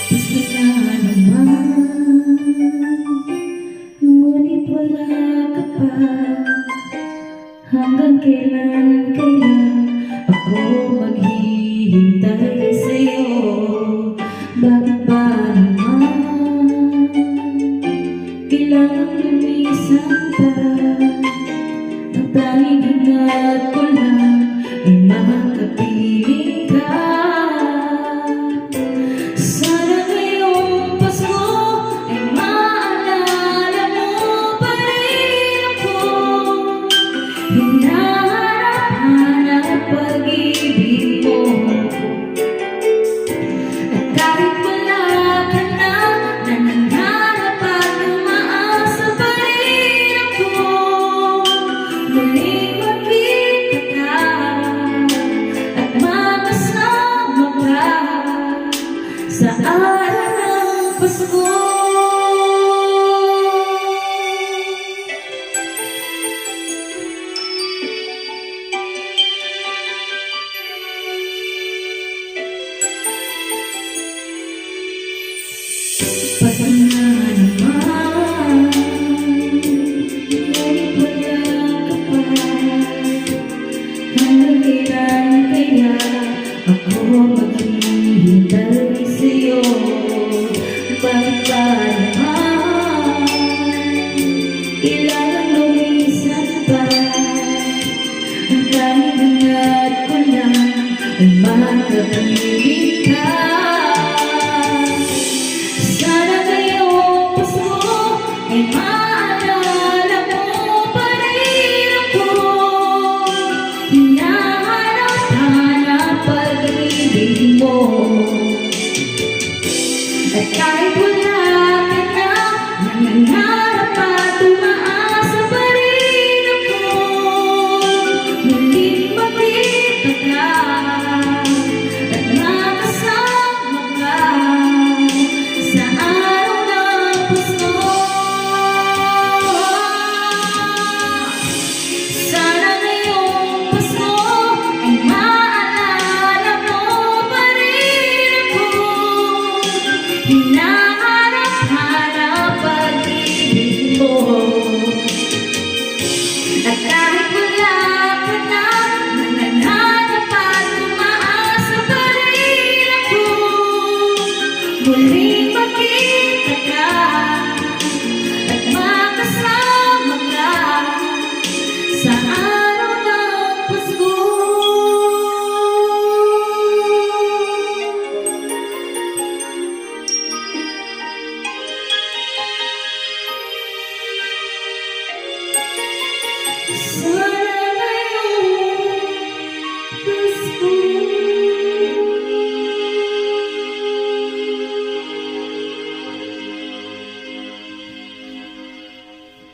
Gusto na naman, ngunit wala ka pa. Hanggang kailan kaya ako maghihintay sa'yo? Bakit ba naman kailangan lumisan pa? Ang tanging hangat ko lang ay makapiling ka. Sana ngayong Pasko ay maalala mo pa rin ako. Hinaharap-hanap pag-ibig mo. At kahit wala ka na, nanangarap at umaasa pa rin ako. Muling makita ka at makasama ka sa araw ng Pasko. Pagod na naman, ngunit wala ka pa. Hanggang kailan kaya ako maghihintay sa'yo? Bakit ba naman kailangan lumisan pa? Ang tanging hangat ko lang ay makapiling ka. Sana ngayong Pasko ay maalala mo pa rin ako. Hinahanap-hanap pag-ibig mo. At kahit wala ka na, nangangarap at umaasa pa rin ako. Muling makita ka at makasama ka sa araw ng Pasko. Sana ngayong Pasko ay maalala mo pa rin ako. Hinaharap-hanap pag-ibig mo. At kahit wala ka na, nangangarap at umaasa pa rin ako. Muling makita ka at makasama ka sa araw ng Pasko. Sana